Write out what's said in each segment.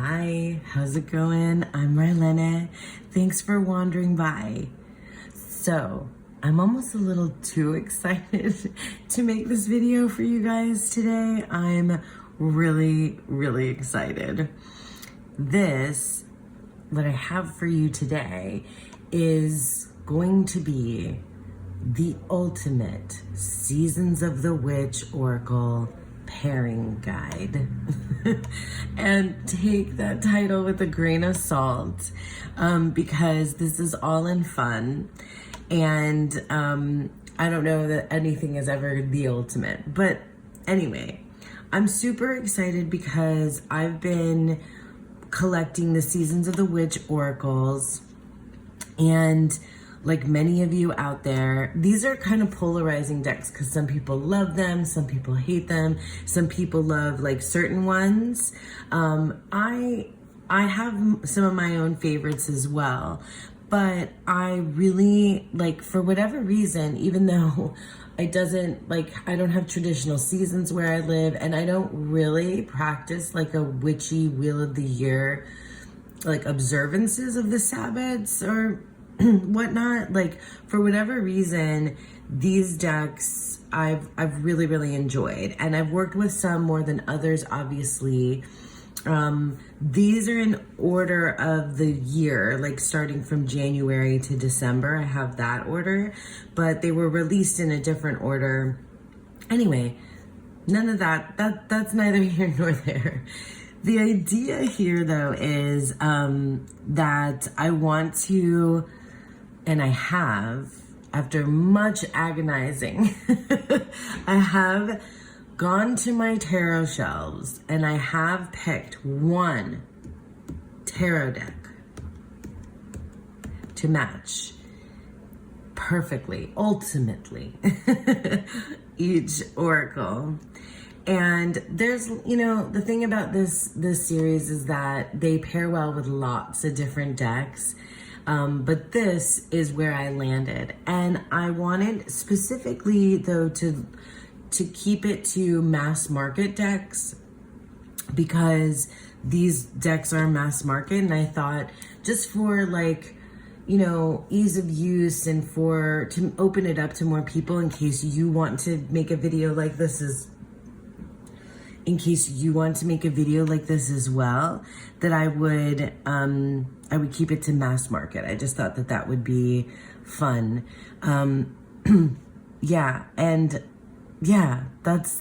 Hi, how's it going? I'm Marlene. Thanks for wandering by. So, I'm almost a little too excited to make this video for you guys today. I'm really excited. What I have for you today is going to be the ultimate Seasons of the Witch Oracle pairing guide. And take that title with a grain of salt, because this is all in fun, and I don't know that anything is ever the ultimate, but anyway, I'm super excited because I've been collecting the Seasons of the Witch oracles, and like many of you out there, these are kind of polarizing decks because some people love them, some people hate them, some people love like certain ones. I have some of my own favorites as well, but I really like, for whatever reason, even though I don't have traditional seasons where I live, and I don't really practice like a witchy Wheel of the Year, like observances of the Sabbats or whatnot, like for whatever reason, these decks I've really enjoyed, and I've worked with some more than others, obviously. These are in order of the year, like starting from January to December. I have that order, but they were released in a different order. Anyway, none of that's neither here nor there. The idea here though is that I want to, and I have, after much agonizing, I have gone to my tarot shelves and I have picked one tarot deck to match perfectly, ultimately, each oracle. And there's, the thing about this series is that they pair well with lots of different decks. But this is where I landed, and I wanted specifically though to keep it to mass market decks, because these decks are mass market, and I thought just for like, ease of use and to open it up to more people in case you want to make a video like this as well, that I would keep it to mass market. I just thought that would be fun. That's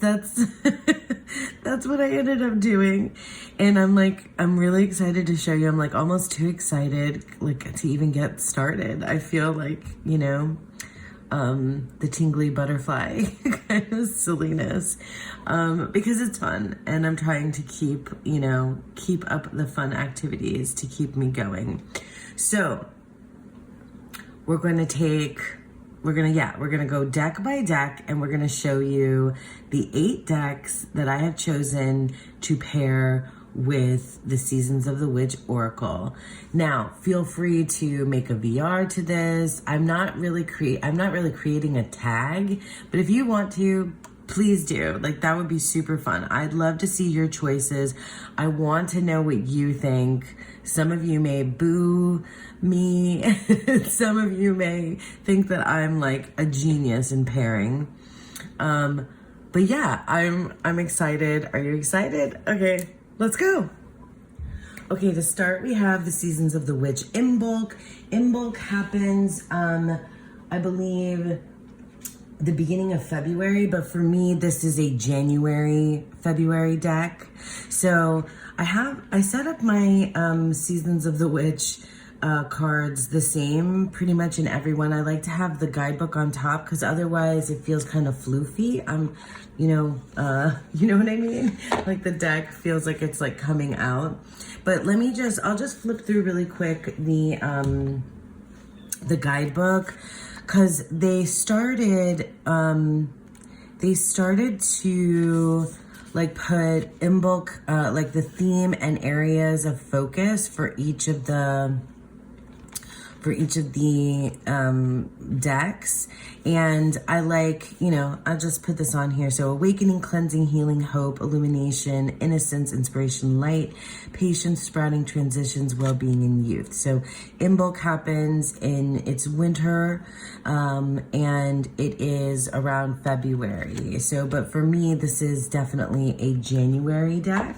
that's what I ended up doing. And I'm really excited to show you. I'm like almost too excited to even get started. I feel like, the tingly butterfly kind of silliness, because it's fun, and I'm trying to keep up the fun activities to keep me going. So we're gonna go deck by deck, and we're gonna show you the 8 decks that I have chosen to pair with the Seasons of the Witch Oracle. Now, feel free to make a VR to this. I'm not really creating a tag, but if you want to, please do. That would be super fun. I'd love to see your choices. I want to know what you think. Some of you may boo me. Some of you may think that I'm like a genius in pairing. But yeah, I'm excited. Are you excited? Okay. Let's go. Okay, to start, we have the Seasons of the Witch Imbolc. Imbolc happens, I believe, the beginning of February, but for me, this is a February deck. So I set up my Seasons of the Witch cards the same pretty much in every one. I like to have the guidebook on top because otherwise it feels kind of floofy. You know what I mean? Like the deck feels like it's like coming out. But I'll just flip through really quick the guidebook, because they started to like put Imbolc, like the theme and areas of focus for each of the for each of the decks. And I like, you know, I'll just put this on here. So awakening, cleansing, healing, hope, illumination, innocence, inspiration, light, patience, sprouting, transitions, well-being, and youth. So Imbolc happens in its winter, and it is around February. So, but for me, this is definitely a January deck.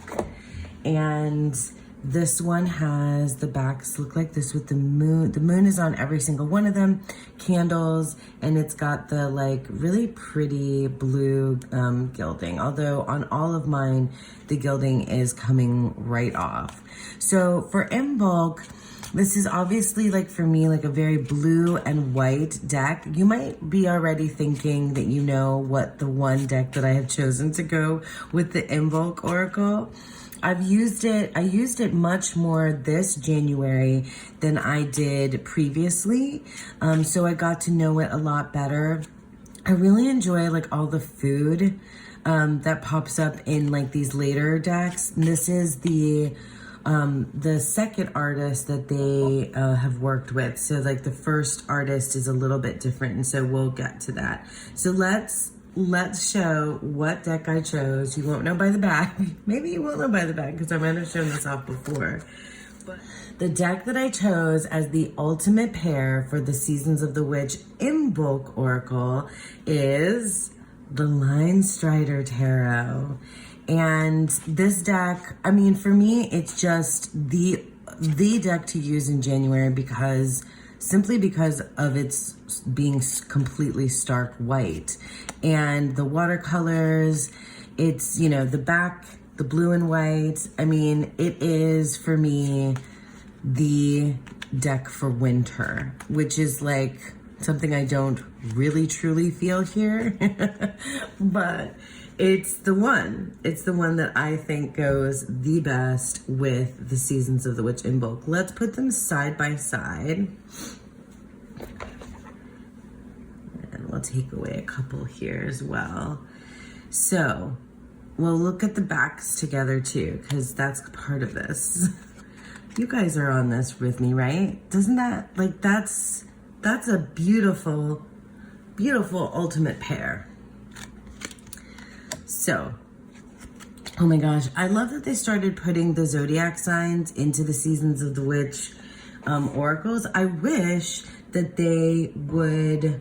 And this one has, the backs look like this with the moon. The moon is on every single one of them, candles, and it's got the like really pretty blue gilding. Although on all of mine, the gilding is coming right off. So for Imbolc, this is obviously like for me, like a very blue and white deck. You might be already thinking that you know what the one deck that I have chosen to go with the Imbolc Oracle. I used it much more this January than I did previously. So I got to know it a lot better. I really enjoy like all the food that pops up in like these later decks. And this is the second artist that they have worked with. So like the first artist is a little bit different, and so we'll get to that. So let's show what deck I chose. You won't know by the back. Maybe you won't know by the back because I might have shown this off before. But the deck that I chose as the ultimate pair for the Seasons of the Witch Imbolc Oracle is the Line Strider Tarot. And this deck, I mean, for me, it's just the deck to use in January simply because of its being completely stark white. And the watercolors, it's, you know, the back, the blue and white. I mean, it is, for me, the deck for winter, which is like something I don't really truly feel here. But it's the one. It's the one that I think goes the best with the Seasons of the Witch Imbolc. Let's put them side by side. And we'll take away a couple here as well. So we'll look at the backs together too, because that's part of this. You guys are on this with me, right? Doesn't that, like, that's a beautiful, beautiful ultimate pair. So, oh my gosh, I love that they started putting the zodiac signs into the Seasons of the Witch oracles. I wish that they would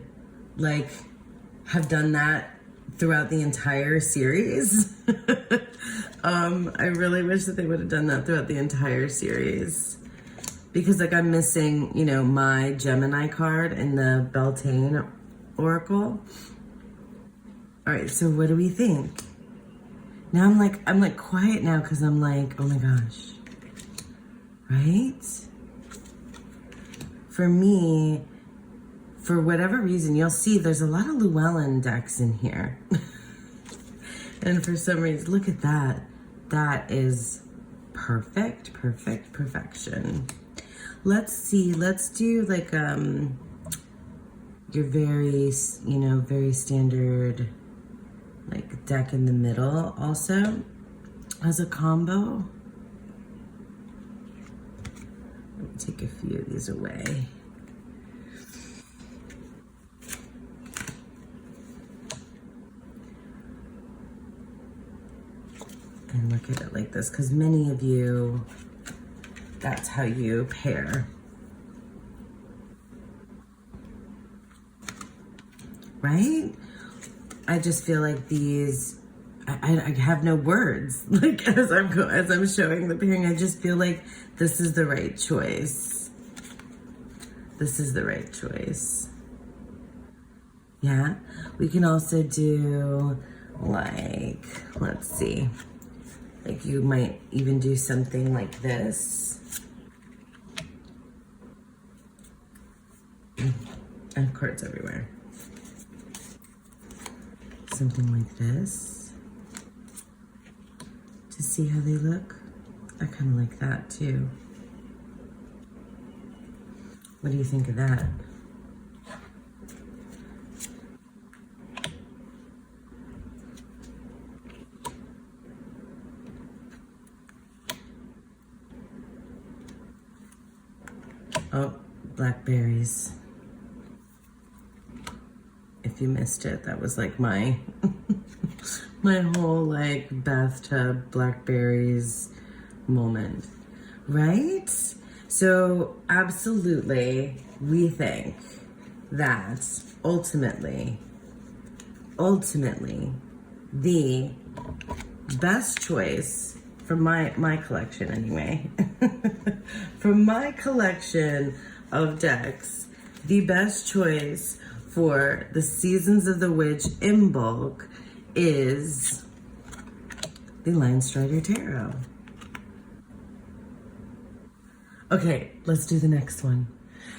like have done that throughout the entire series. I really wish that they would have done that throughout the entire series, because like I'm missing, you know, my Gemini card in the Beltane oracle. All right, so what do we think? Now I'm like quiet now because I'm like, oh my gosh, right? For me, for whatever reason, you'll see there's a lot of Llewellyn decks in here. And for some reason, look at that. That is perfect, perfection. Let's see, let's do like your very, you know, very standard like deck in the middle also as a combo. Let me take a few of these away. And look at it like this, because many of you, that's how you pair. Right? I just feel like these, I have no words. Like as I'm showing the pairing, I just feel like this is the right choice. This is the right choice. Yeah. We can also do like, let's see. Like you might even do something like this. And cards everywhere. Something like this. To see how they look. I kind of like that too. What do you think of that? Oh, blackberries. If you missed it, that was like my my whole like bathtub blackberries moment, right? So absolutely, we think that ultimately, the best choice from my collection anyway, from my collection of decks, the best choice for the Seasons of the Witch Imbolc is the Line Strider Tarot. Okay, let's do the next one.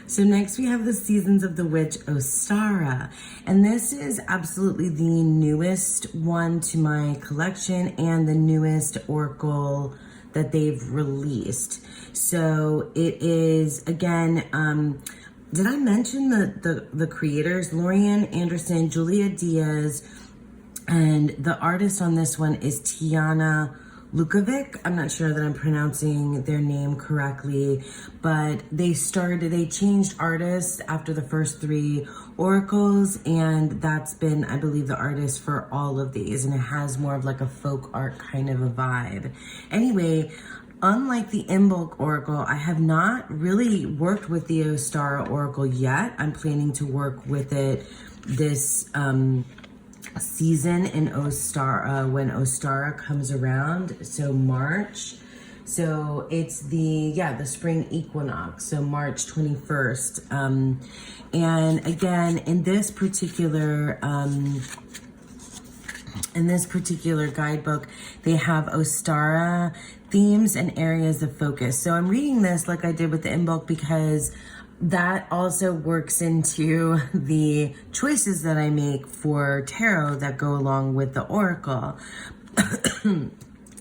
So next we have the Seasons of the Witch Ostara. And this is absolutely the newest one to my collection and the newest oracle that they've released. So it is, again, did I mention the creators? Lorian Anderson, Julia Diaz, and the artist on this one is Tiana Lukovic. I'm not sure that I'm pronouncing their name correctly, but they changed artists after the first 3 oracles, and that's been, I believe, the artist for all of these, and it has more of like a folk art kind of a vibe. Anyway, unlike the Imbolc Oracle, I have not really worked with the Ostara Oracle yet. I'm planning to work with it this season in Ostara, when Ostara comes around, so March. So it's the spring equinox, so March 21st. And again, in this particular guidebook, they have Ostara themes and areas of focus. So I'm reading this like I did with the Imbolc because that also works into the choices that I make for tarot that go along with the oracle,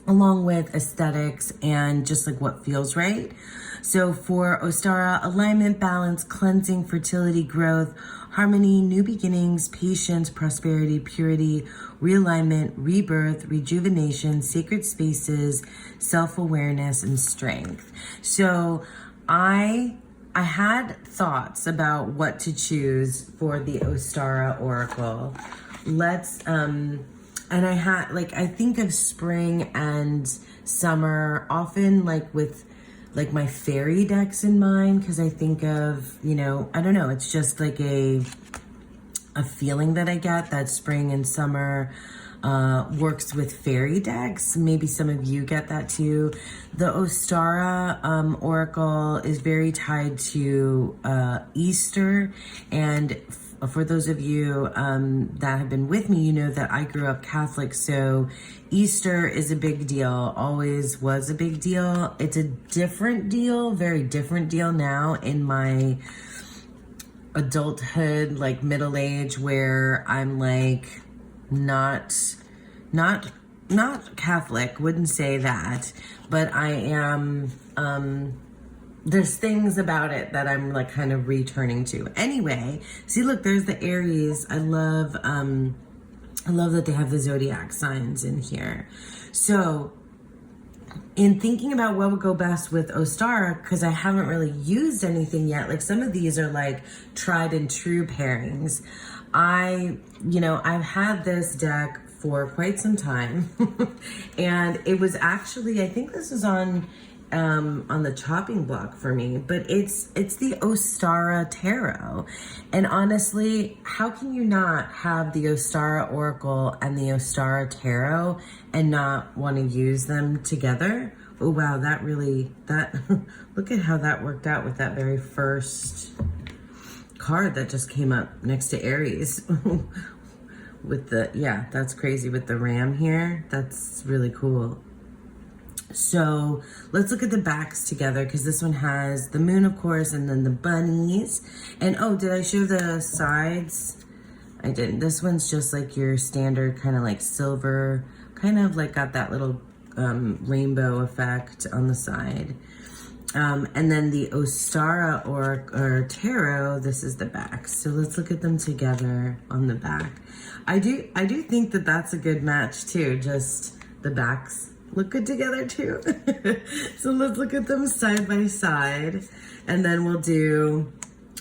along with aesthetics and just like what feels right. So for Ostara, alignment, balance, cleansing, fertility, growth, harmony, new beginnings, patience, prosperity, purity, realignment, rebirth, rejuvenation, sacred spaces, self-awareness, and strength. So I had thoughts about what to choose for the Ostara Oracle. And I think of spring and summer often like with like my fairy decks in mind, because I think of, I don't know, it's just like a feeling that I get that spring and summer works with fairy decks. Maybe some of you get that too. The Ostara Oracle is very tied to Easter, and for those of you that have been with me, you know that I grew up Catholic, so Easter is a big deal, always was a big deal. It's a different deal, very different deal now in my adulthood, like middle age, where I'm like not Catholic, wouldn't say that, but I am, there's things about it that I'm like kind of returning to. Anyway, see, look, there's the Aries. I love that they have the zodiac signs in here. So in thinking about what would go best with Ostara, because I haven't really used anything yet, like some of these are like tried and true pairings. I've had this deck for quite some time and it was actually, I think this was on the chopping block for me, but it's the Ostara Tarot. And honestly, how can you not have the Ostara Oracle and the Ostara Tarot and not want to use them together? Oh wow, look at how that worked out with that very first card that just came up next to Aries. With that's crazy with the ram here. That's really cool. So let's look at the backs together, because this one has the moon, of course, and then the bunnies. And oh, did I show the sides? I didn't. This one's just like your standard kind of like silver, kind of like got that little rainbow effect on the side. And then the Ostara or Tarot, this is the back. So let's look at them together on the back. I do think that that's a good match too. Just the backs look good together too. So let's look at them side by side, and then we'll do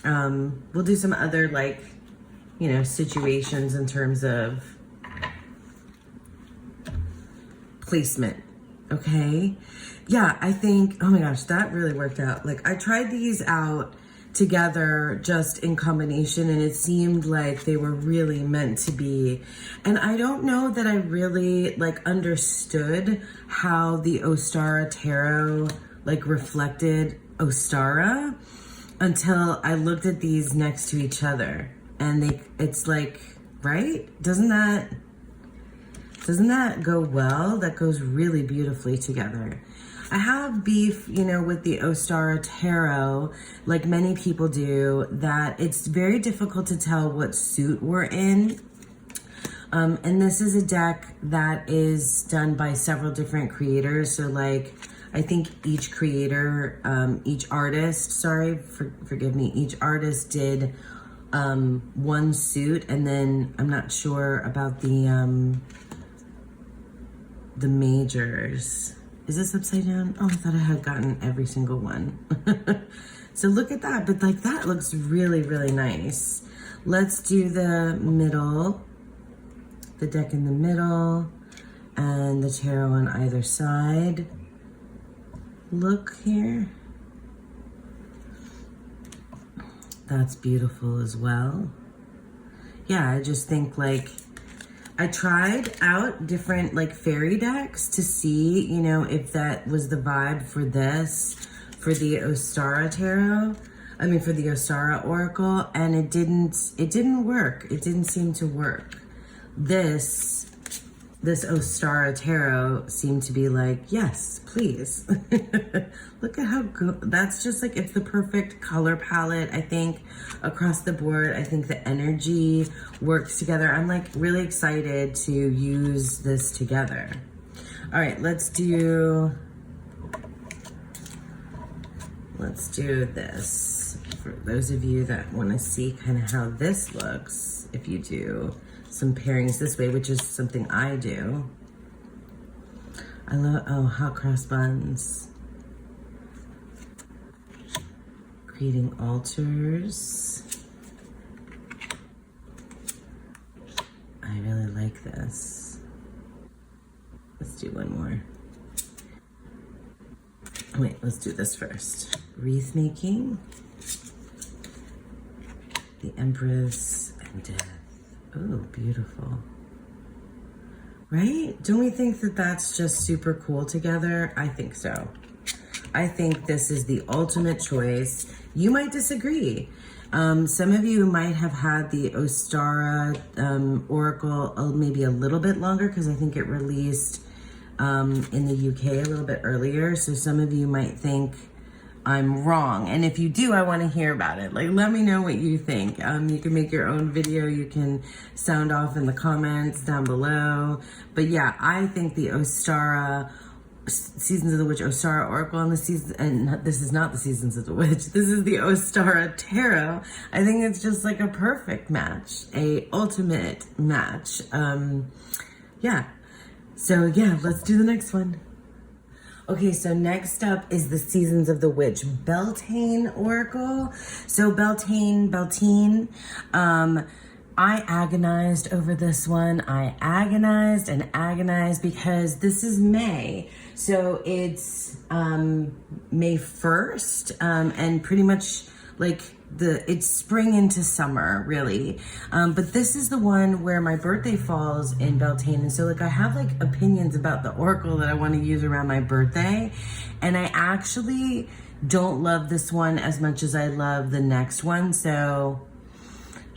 We'll do some other, like, you know, situations in terms of placement. Okay. Yeah, I think, oh my gosh, that really worked out. Like, I tried these out together just in combination, and it seemed like they were really meant to be. And I don't know that I really like understood how the Ostara Tarot like reflected Ostara until I looked at these next to each other, and it's like, right? Doesn't that go well? That goes really beautifully together. I have beef, you know, with the Ostara Tarot, like many people do, that it's very difficult to tell what suit we're in. And this is a deck that is done by several different creators. So like, I think each creator, each artist did one suit, and then I'm not sure about the majors. Is this upside down? Oh, I thought I had gotten every single one. So look at that, but like that looks really, really nice. Let's do the middle, the deck in the middle, and the tarot on either side. Look here. That's beautiful as well. Yeah, I just think like, I tried out different like fairy decks to see, you know, if that was the vibe for this, for the Ostara Tarot. I mean, for the Ostara Oracle, and it didn't work. It didn't seem to work. This Ostara Tarot seemed to be like, yes, please. Look at how good, that's just like, it's the perfect color palette, I think, across the board. I think the energy works together. I'm like really excited to use this together. All right, let's do this. For those of you that want to see kind of how this looks, if you do some pairings this way, which is something I do. I love, oh, hot cross buns. Creating altars. I really like this. Let's do one more. Wait, let's do this first. Wreath making. The Empress and Death. Oh, beautiful. Right? Don't we think that that's just super cool together? I think so. I think this is the ultimate choice. You might disagree. Some of you might have had the Ostara Oracle maybe a little bit longer, because I think it released in the UK a little bit earlier. So some of you might think I'm wrong. And if you do, I want to hear about it. Like, let me know what you think. You can make your own video. You can sound off in the comments down below. But yeah, I think the Ostara Seasons of the Witch Ostara Oracle and this is not the Seasons of the Witch. This is the Ostara Tarot. I think it's just like a perfect match, a ultimate match. Yeah. So yeah, let's do the next one. Okay, so next up is the Seasons of the Witch Beltane Oracle. So Beltane, I agonized over this one. I agonized and agonized because this is May. So it's May 1st, and pretty much like it's spring into summer, really. But this is the one where my birthday falls in Beltane. And so like I have like opinions about the oracle that I want to use around my birthday. And I actually don't love this one as much as I love the next one. So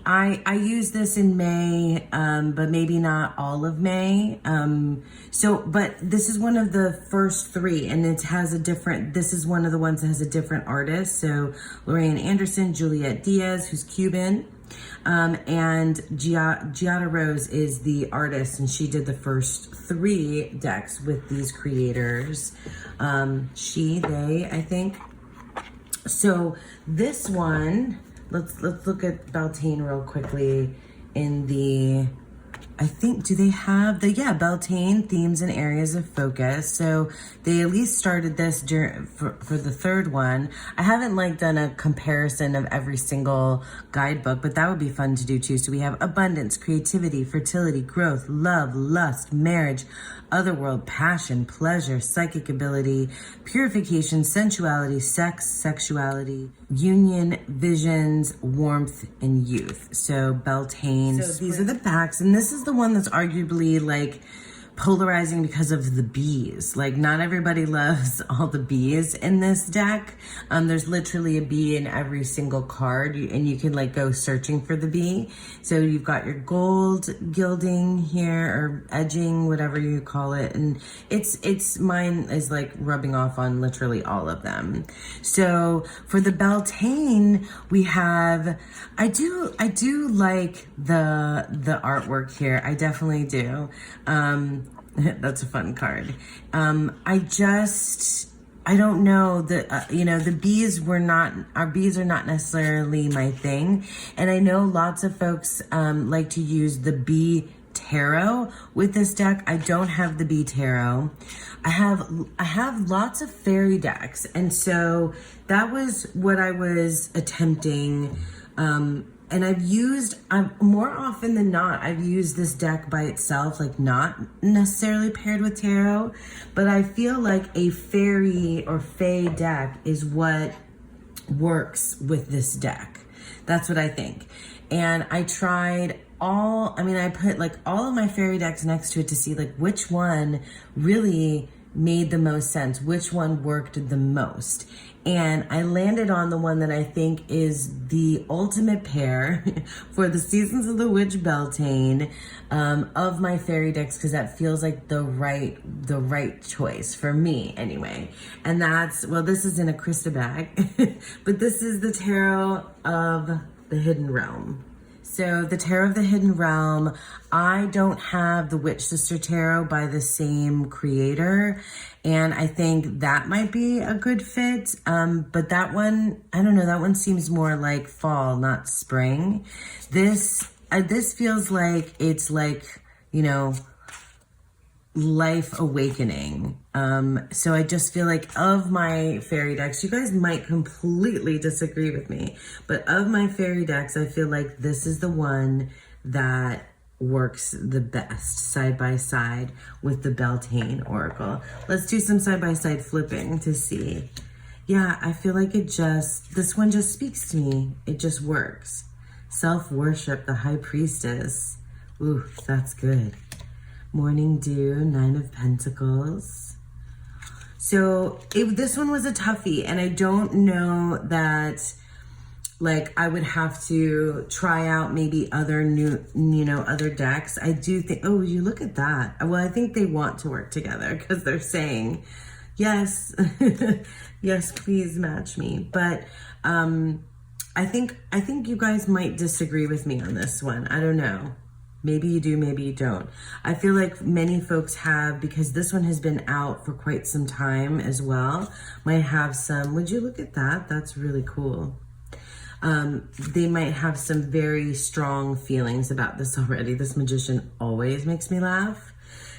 I use this in May, but maybe not all of May. But this is one of the first three, and this is one of the ones that has a different artist. So Lorraine Anderson, Juliette Diaz, who's Cuban, and Giada Rose is the artist, and she did the first three decks with these creators. They, I think. So this one, let's look at Beltane real quickly in the I think, do they have the, yeah, Beltane themes and areas of focus. So they at least started this for the third one. I haven't like done a comparison of every single guidebook, but that would be fun to do too. So we have abundance, creativity, fertility, growth, love, lust, marriage, otherworld, passion, pleasure, psychic ability, purification, sensuality, sex, sexuality, union, visions, warmth, and youth. So Beltane. So these are the backs, and this is the one that's arguably like polarizing because of the bees. Like, not everybody loves all the bees in this deck. There's literally a bee in every single card, and you can like go searching for the bee. So you've got your gold gilding here, or edging, whatever you call it, and it's mine is like rubbing off on literally all of them. So for the Beltane, we have, I do like the artwork here. I definitely do. That's a fun card. I don't know that, the bees our bees are not necessarily my thing. And I know lots of folks, like to use the bee tarot with this deck. I don't have the bee tarot. I have lots of fairy decks. And so that was what I was attempting, and more often than not, I've used this deck by itself, like not necessarily paired with tarot, but I feel like a fairy or fae deck is what works with this deck. That's what I think. And I tried I put like all of my fairy decks next to it to see like which one really made the most sense, which one worked the most. And I landed on the one that I think is the ultimate pair for the Seasons of the Witch Beltane of my fairy decks, because that feels like the right choice for me anyway. And that's, well, this is in a Krista bag, but this is the Tarot of the Hidden Realm. So the Tarot of the Hidden Realm, I don't have the Witch Sister Tarot by the same creator, and I think that might be a good fit. But that one, I don't know, that one seems more like fall, not spring. This feels like it's like, life awakening. So I just feel like of my fairy decks, you guys might completely disagree with me, but of my fairy decks, I feel like this is the one that works the best side by side with the Beltane Oracle. Let's do some side by side flipping to see. Yeah, I feel like this one just speaks to me. It just works. Self-worship, the High Priestess. Ooh, that's good. Morning Dew, Nine of Pentacles. So this one was a toughie, and I don't know that like I would have to try out maybe other other decks. I do think, oh, you look at that. Well, I think they want to work together because they're saying, yes, yes, please match me. But I think you guys might disagree with me on this one. I don't know. Maybe you do, maybe you don't. I feel like many folks have, because this one has been out for quite some time as well, might have some, would you look at that? That's really cool. They might have some very strong feelings about this already. This magician always makes me laugh.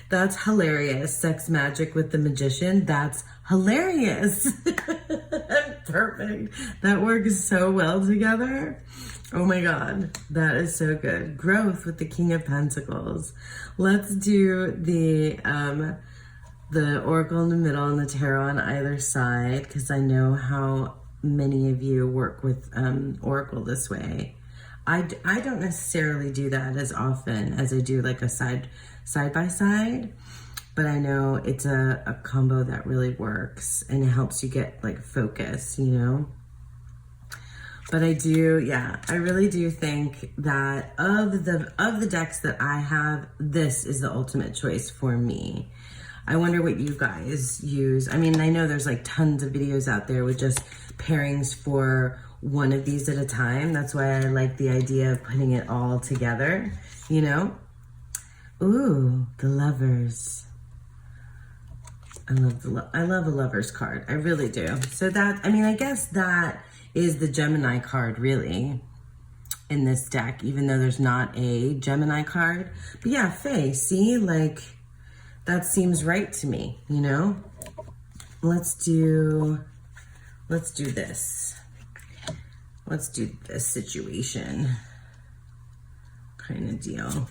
That's hilarious. Sex magic with the magician. That's hilarious. Perfect. That works so well together. Oh my God, that is so good. Growth with the King of Pentacles. Let's do the Oracle in the middle and the Tarot on either side, because I know how many of you work with Oracle this way. I don't necessarily do that as often as I do like a side by side, but I know it's a combo that really works, and it helps you get like focus, But I do, yeah, I really do think that of the decks that I have, this is the ultimate choice for me. I wonder what you guys use. I mean, I know there's like tons of videos out there with just pairings for one of these at a time. That's why I like the idea of putting it all together, Ooh, the Lovers. I love a Lovers card. I really do. So I guess that is the Gemini card, really. in this deck, even though there's not a Gemini card. But yeah, Fae, see, like, that seems right to me, you know? Let's do this. Let's do this situation kind of deal.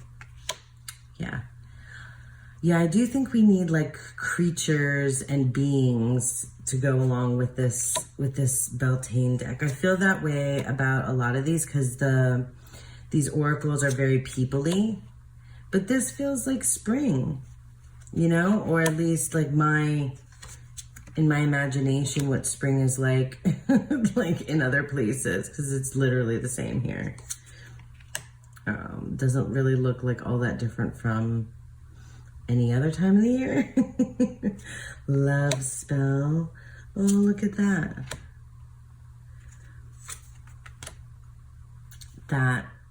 Yeah, I do think we need like creatures and beings to go along with this Beltane deck. I feel that way about a lot of these because these oracles are very people-y, but this feels like spring, you know, or at least like in my imagination what spring is like like in other places, because it's literally the same here. Doesn't really look like all that different from any other time of the year. Love spell. Oh, look at that.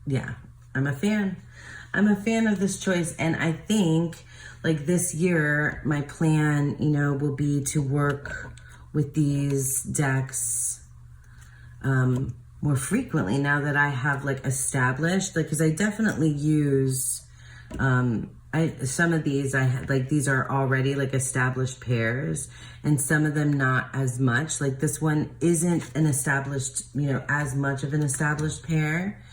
Yeah, I'm a fan. I'm a fan of this choice, and I think like this year, my plan, you know, will be to work with these decks more frequently now that I have like established, like, because I definitely use some of these these are already like established pairs, and some of them not as much. Like this one isn't an established, you know, as much of an established pair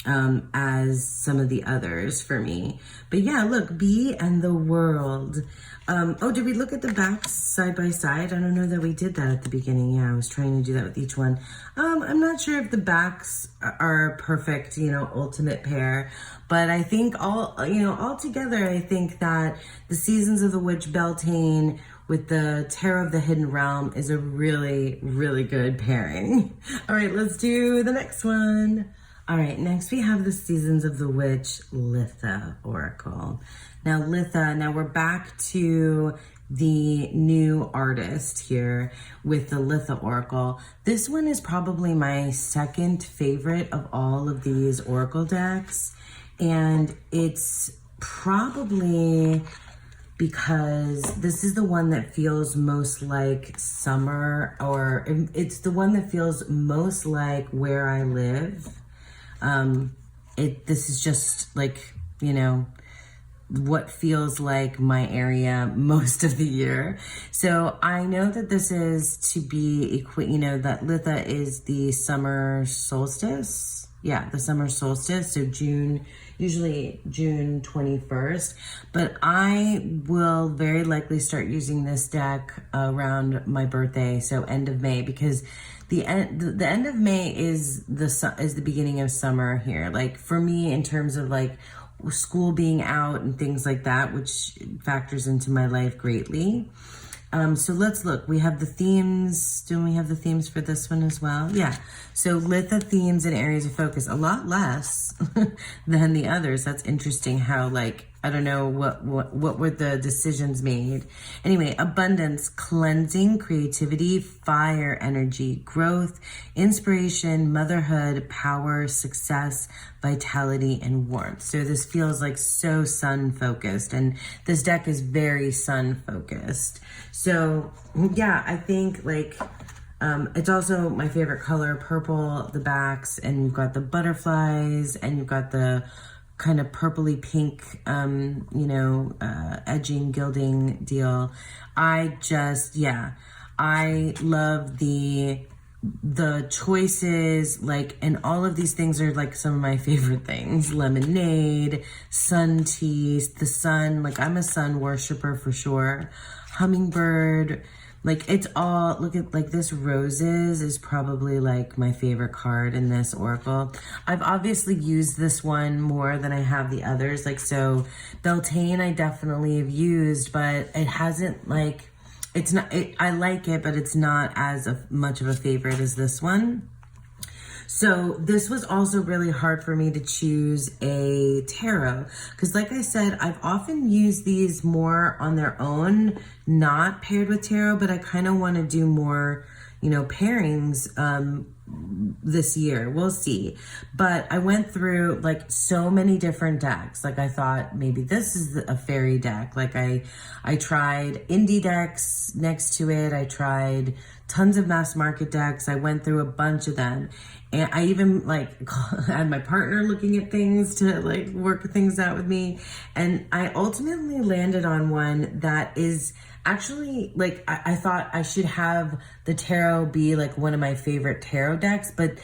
as some of the others for me. But yeah, look, Bee and the World. Oh, did we look at the backs side by side? I don't know that we did that at the beginning. Yeah, I was trying to do that with each one. I'm not sure if the backs are perfect, you know, ultimate pair, but I think all together, I think that the Seasons of the Witch Beltane with the Tarot of the Hidden Realm is a really, really good pairing. All right, let's do the next one. All right, next we have the Seasons of the Witch Litha Oracle. Now we're back to the new artist here with the Litha Oracle. This one is probably my second favorite of all of these Oracle decks. And it's probably because this is the one that feels most like summer, or it's the one that feels most like where I live. This is just like, you know, what feels like my area most of the year. So I know that this is to be, you know, that Litha is the summer solstice. Yeah, the summer solstice. So usually June 21st. But I will very likely start using this deck around my birthday, so end of May, because the end of May is the beginning of summer here. Like for me, in terms of like school being out and things like that, which factors into my life greatly. So let's look. We have the themes. Don't we have the themes for this one as well? Yeah. So Litha themes and areas of focus, a lot less than the others. That's interesting how, like, I don't know what were the decisions made. Anyway, abundance, cleansing, creativity, fire, energy, growth, inspiration, motherhood, power, success, vitality, and warmth. So this feels like so sun focused, and this deck is very sun focused. So yeah, I think like it's also my favorite color, purple, the backs, and you've got the butterflies, and you've got the kind of purpley pink, edging, gilding deal. I love the choices, like, and all of these things are like some of my favorite things. Lemonade, sun teas, the sun, like I'm a sun worshiper for sure. Hummingbird, like it's all, look at like this roses is probably like my favorite card in this oracle. I've obviously used this one more than I have the others. Like, so Beltane I definitely have used, but it hasn't like, it's not, I like it, but it's not as much of a favorite as this one. So this was also really hard for me to choose a tarot, because like I said, I've often used these more on their own, not paired with tarot, but I kind of want to do more, you know, pairings this year. We'll see. But I went through like so many different decks. Like I thought maybe this is a fairy deck. Like I tried indie decks next to it. I tried tons of mass market decks. I went through a bunch of them. And I even like had my partner looking at things to like work things out with me. And I ultimately landed on one that is actually like, I thought I should have the tarot be like one of my favorite tarot decks, but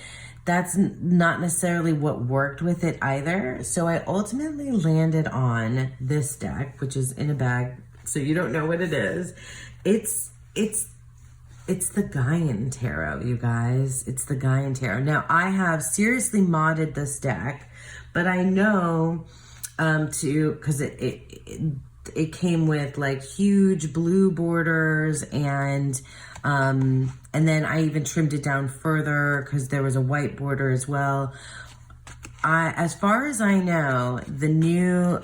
that's not necessarily what worked with it either. So I ultimately landed on this deck, which is in a bag, so you don't know what it is. It's the Gaian Tarot, you guys. It's the Gaian Tarot. Now, I have seriously modded this deck, but I know because it came with like huge blue borders, and then I even trimmed it down further because there was a white border as well. As far as I know, the new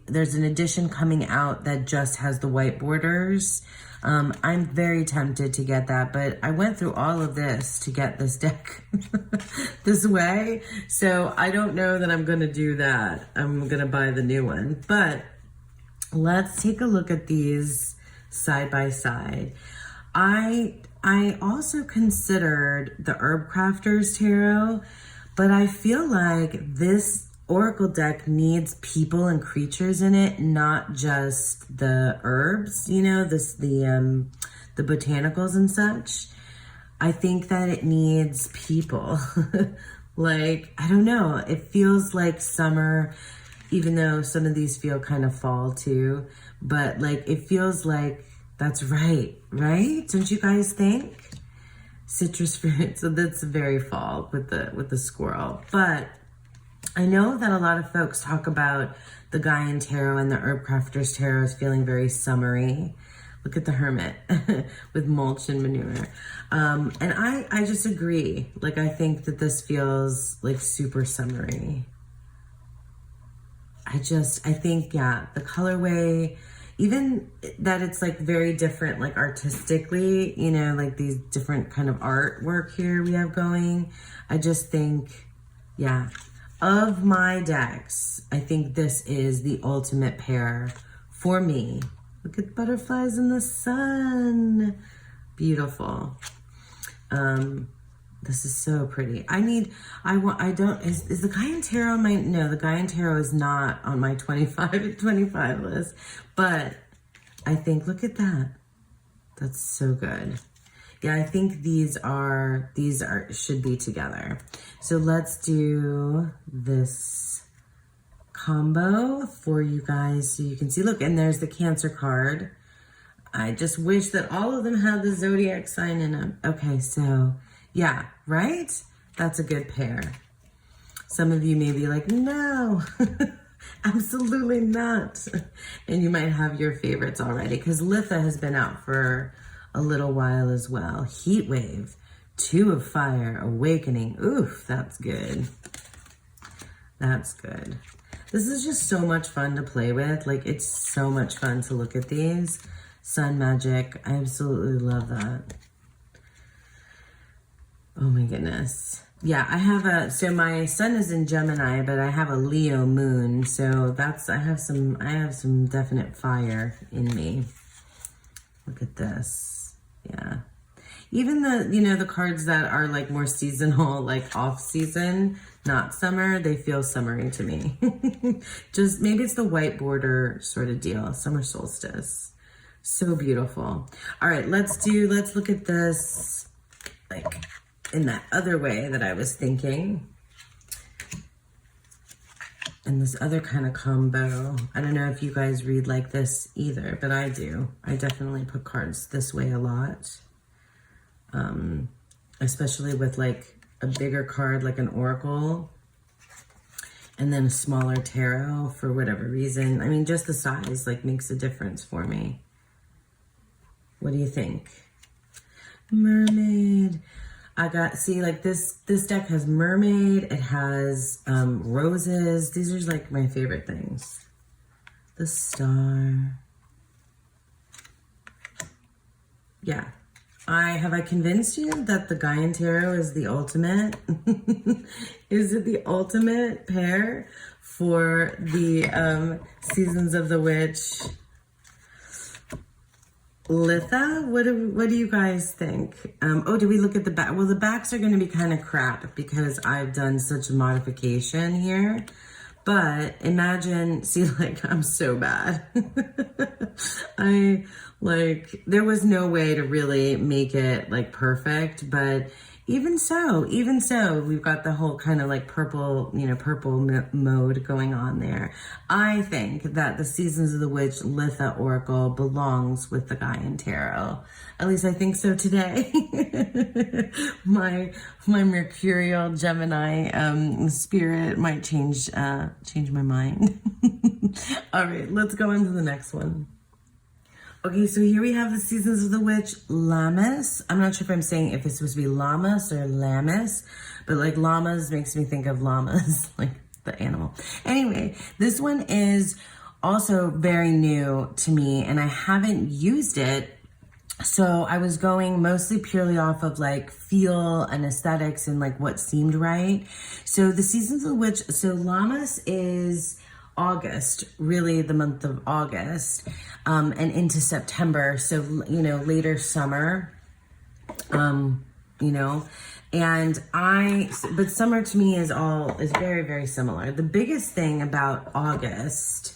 there's an edition coming out that just has the white borders. I'm very tempted to get that, but I went through all of this to get this deck this way. So I don't know that I'm going to do that. I'm going to buy the new one, but let's take a look at these side by side. I also considered the Herb Crafters Tarot, but I feel like this Oracle deck needs people and creatures in it, not just the herbs, you know, the botanicals and such. I think that it needs people. Like, I don't know, it feels like summer, even though some of these feel kind of fall too, but like, it feels like that's right? Don't you guys think? Citrus fruit, so that's very fall with the squirrel. But I know that a lot of folks talk about the Gaian Tarot and the Herb Crafters Tarot as feeling very summery. Look at the Hermit with mulch and manure. And I just agree. Like, I think that this feels like super summery. I think, yeah, the colorway, even that it's like very different, like artistically, you know, like these different kind of artwork here we have going. I just think, yeah, of my decks, I think this is the ultimate pair for me. Look at butterflies in the sun. Beautiful. This is so pretty. Is the Gaian Tarot no, the Gaian Tarot is not on my 25 list, but I think, look at that. That's so good. Yeah, I think these should be together. So let's do this combo for you guys so you can see. Look, and there's the Cancer card. I just wish that all of them had the zodiac sign in them. Okay, so yeah, right? That's a good pair. Some of you may be like, no, absolutely not. And you might have your favorites already, because Litha has been out for a little while as well. Heat Wave, Two of Fire, Awakening. Oof, that's good. That's good. This is just so much fun to play with. Like, it's so much fun to look at these. Sun Magic, I absolutely love that. Oh my goodness. Yeah, I have so my sun is in Gemini, but I have a Leo moon. So I have some definite fire in me. Look at this. Yeah. Even the cards that are like more seasonal, like off season, not summer, they feel summery to me. Just maybe it's the white border sort of deal. Summer solstice. So beautiful. All right, let's look at this like in that other way that I was thinking. And this other kind of combo. I don't know if you guys read like this either, but I do. I definitely put cards this way a lot. Especially with like a bigger card like an oracle and then a smaller tarot for whatever reason. I mean, just the size like makes a difference for me. What do you think? Mermaid. See, like this deck has mermaid, it has roses. These are like my favorite things. The star. Yeah, Have I convinced you that the Gaian Tarot is the ultimate? Is it the ultimate pair for the Seasons of the Witch Litha? What do you guys think? Oh, did we look at the back? Well, the backs are going to be kind of crap because I've done such a modification here. But imagine, see, like, I'm so bad. There was no way to really make it, like, perfect. But even so, we've got the whole kind of, like, purple mode going on there. I think that the Seasons of the Witch Litha Oracle belongs with the Gaian Tarot. At least I think so today. my Mercurial Gemini spirit might change my mind. All right, let's go into the next one. Okay, so here we have the Seasons of the Witch Lammas. I'm not sure if I'm saying if it's supposed to be Lammas or Lammas, but like llamas makes me think of llamas, like the animal. Anyway, this one is also very new to me and I haven't used it. So I was going mostly purely off of like feel and aesthetics and like what seemed right. So the Seasons of the Witch, so Lammas is August, really the month of August, and into September. So, later summer, and but summer to me is very, very similar. The biggest thing about August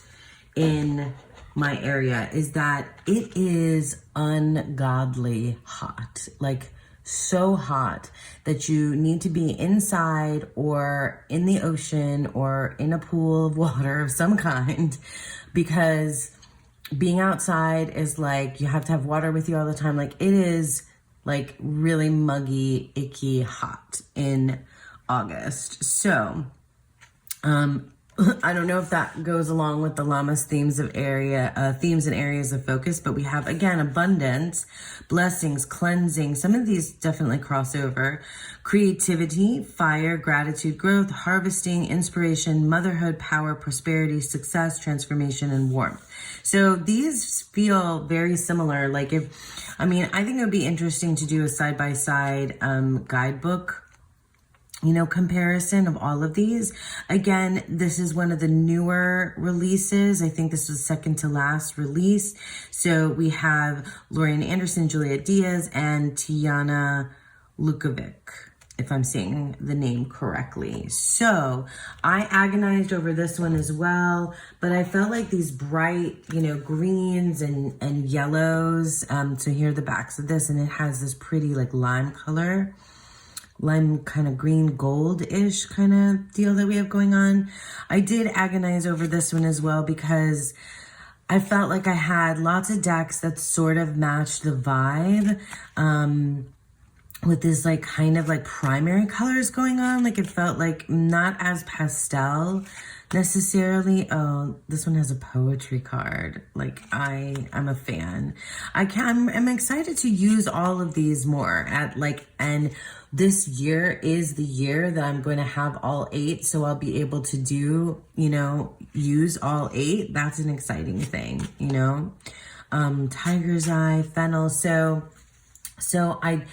in my area is that it is ungodly hot, like so hot that you need to be inside or in the ocean or in a pool of water of some kind, because being outside is like you have to have water with you all the time. Like it is like really muggy, icky hot in August. So I don't know if that goes along with the Lammas themes and areas of focus, but we have, again, abundance, blessings, cleansing. Some of these definitely cross over. Creativity, fire, gratitude, growth, harvesting, inspiration, motherhood, power, prosperity, success, transformation, and warmth. So these feel very similar. I think it would be interesting to do a side-by-side guidebook comparison of all of these. Again, this is one of the newer releases. I think this was second to last release. So we have Lorian Anderson, Juliet Diaz, and Tiana Lukovic, if I'm saying the name correctly. So I agonized over this one as well, but I felt like these bright, greens and yellows. So here are the backs of this, and it has this pretty like lime color. Lime kind of green gold-ish kind of deal that we have going on. I did agonize over this one as well because I felt like I had lots of decks that sort of matched the vibe with this like kind of like primary colors going on. Like it felt like not as pastel necessarily. Oh, this one has a poetry card. Like I'm a fan. I'm excited to use all of these more and this year is the year that I'm going to have all 8. So I'll be able to do, use all 8. That's an exciting thing, Tiger's Eye, Fennel. So I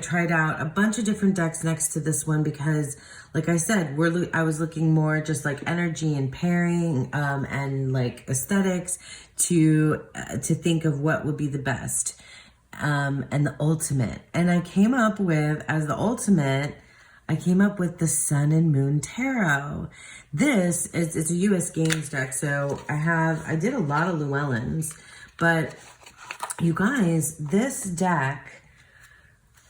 tried out a bunch of different decks next to this one because, like I said, I was looking more just like energy and pairing and like aesthetics to think of what would be the best and the ultimate. And I came up with, as the ultimate, the Sun and Moon Tarot. It's a US Games deck, so I did a lot of Llewellyns, but you guys, this deck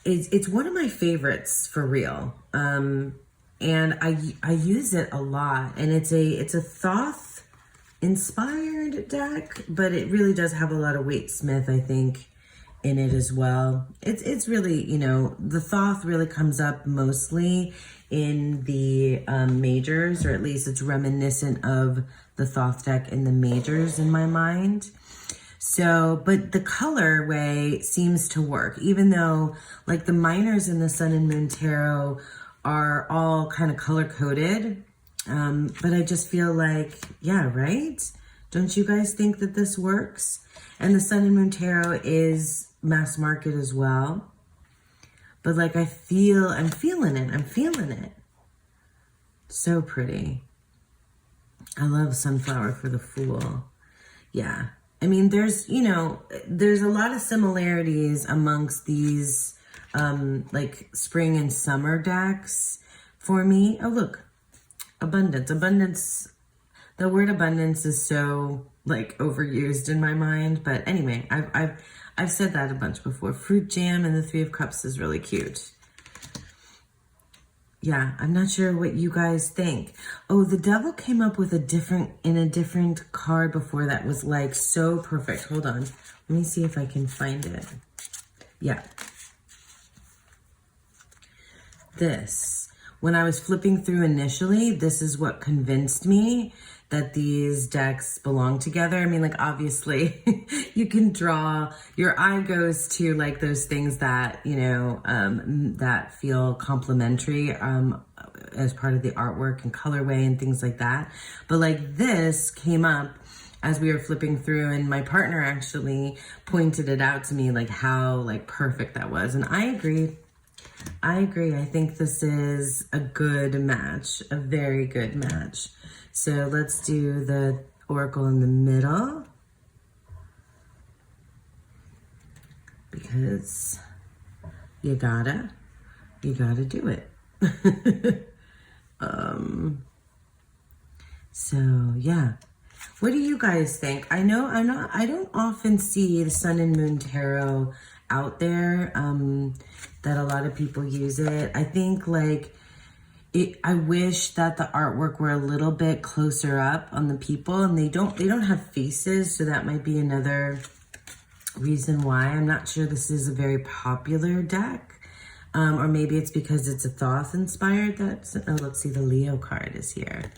it's one of my favorites for real. And I use it a lot, and it's a Thoth inspired deck, but it really does have a lot of Waite Smith, I think, in it as well. It's really, the Thoth really comes up mostly in the majors, or at least it's reminiscent of the Thoth deck in the majors in my mind. So, but the colorway seems to work, even though like the minors in the Sun and Moon Tarot are all kind of color coded. But I just feel like, yeah, right? Don't you guys think that this works? And the Sun and Moon Tarot is mass market as well. But like I'm feeling it. So pretty. I love Sunflower for the Fool. Yeah. I mean, there's, you know, there's a lot of similarities amongst these like spring and summer decks for me. Oh, look. Abundance. Abundance. The word abundance is so like overused in my mind. But anyway, I've said that a bunch before. Fruit jam and the Three of Cups is really cute. Yeah, I'm not sure what you guys think. Oh, the devil came up with a different card before that was like so perfect. Hold on. Let me see if I can find it. Yeah. This. When I was flipping through initially, this is what convinced me that these decks belong together. I mean, like, obviously, you can draw, your eye goes to, like, those things that, you know, that feel complementary as part of the artwork and colorway and things like that. But, like, this came up as we were flipping through, and my partner actually pointed it out to me, like, how, like, perfect that was. And I agreed. I think this is a good match, a very good match. So let's do the oracle in the middle, because you gotta do it. So yeah, what do you guys think? I don't often see the Sun and Moon Tarot out there, that a lot of people use it. I think like I wish that the artwork were a little bit closer up on the people, and they don't have faces, so that might be another reason why. I'm not sure this is a very popular deck, or maybe it's because it's a Thoth inspired. Oh, let's see, the Leo card is here.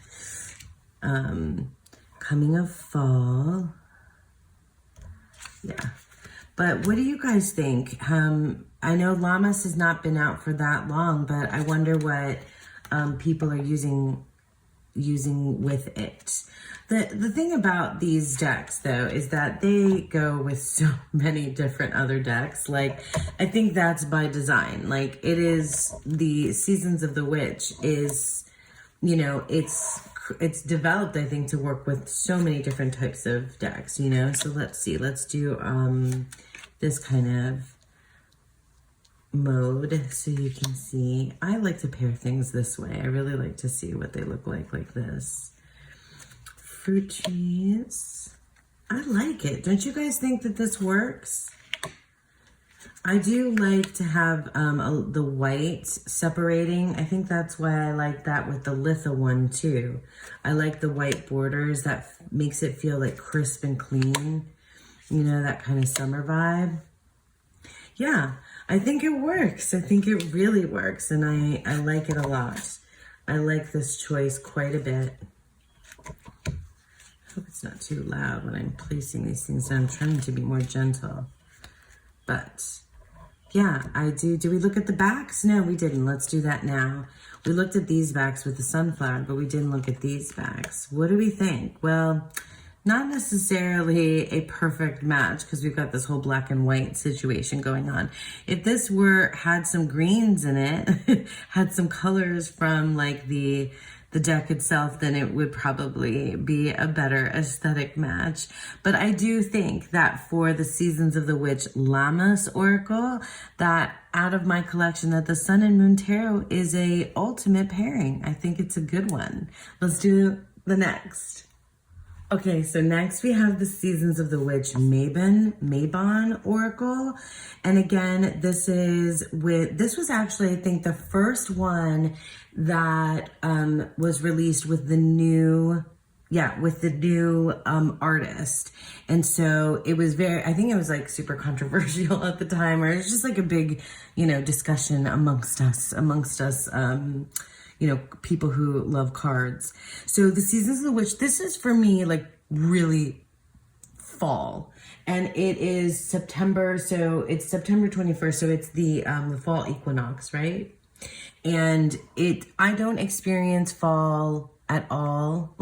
Coming of fall. Yeah. But what do you guys think? I know Lammas has not been out for that long, but I wonder what people are using with it. The thing about these decks, though, is that they go with so many different other decks. Like, I think that's by design. Like, it is the Seasons of the Witch is, you know, it's developed, I think, to work with so many different types of decks, you know? So let's see. Let's do this kind of mode so you can see. I like to pair things this way. I really like to see what they look like this. Fruit trees. I like it. Don't you guys think that this works? I do like to have the white separating. I think that's why I like that with the Litha one too. I like the white borders. That makes it feel like crisp and clean. You know, that kind of summer vibe. Yeah, I think it works. I think it really works, and I like it a lot. I like this choice quite a bit. I hope it's not too loud when I'm placing these things. I'm trying to be more gentle. But yeah, I do. Do we look at the backs? No, we didn't. Let's do that now. We looked at these backs with the sunflower, but we didn't look at these backs. What do we think? Well, not necessarily a perfect match, because we've got this whole black and white situation going on. If this had some greens in it, had some colors from like the deck itself, then it would probably be a better aesthetic match. But I do think that for the Seasons of the Witch Lammas Oracle, that out of my collection, that the Sun and Moon Tarot is a ultimate pairing. I think it's a good one. Let's do the next. Okay, so next we have the Seasons of the Witch Mabon Oracle. And again, this was actually, I think, the first one that was released with the new artist. And so it was I think it was like super controversial at the time, or it's just like a big, you know, discussion amongst us, you know, people who love cards. So the Seasons of the Witch, this is for me like really fall, and it is September. So it's September 21st. So it's the fall equinox, right? And I don't experience fall at all.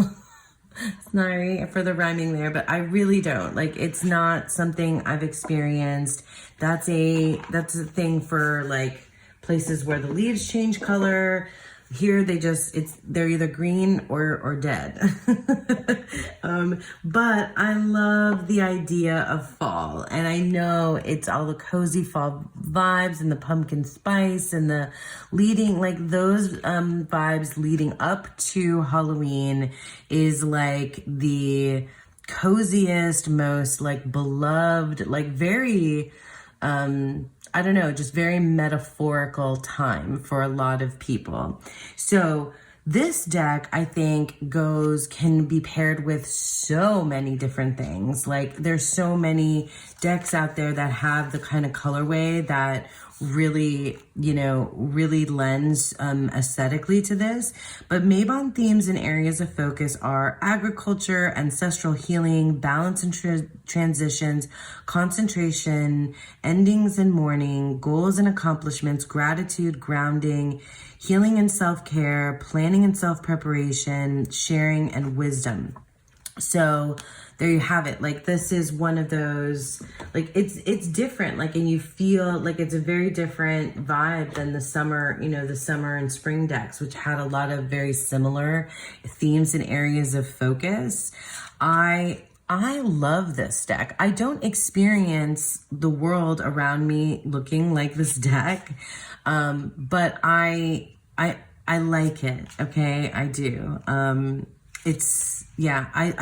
Sorry for the rhyming there, but I really don't. Like, it's not something I've experienced. That's a thing for like places where the leaves change color. Here they're either green or dead. But I love the idea of fall, and I know it's all the cozy fall vibes and the pumpkin spice and the those vibes leading up to Halloween is like the coziest, most like beloved, like very I don't know, just very metaphorical time for a lot of people. So this deck, I think, can be paired with so many different things. Like, there's so many decks out there that have the kind of colorway that really, really lends aesthetically to this. But Mabon themes and areas of focus are agriculture, ancestral healing, balance and transitions, concentration, endings and mourning, goals and accomplishments, gratitude, grounding, healing and self-care, planning and self-preparation, sharing, and wisdom. So there you have it. Like, this is one of those, like, it's different. Like, and you feel like it's a very different vibe than the summer, the summer and spring decks, which had a lot of very similar themes and areas of focus. I love this deck. I don't experience the world around me looking like this deck. But I like it. Okay. I do. I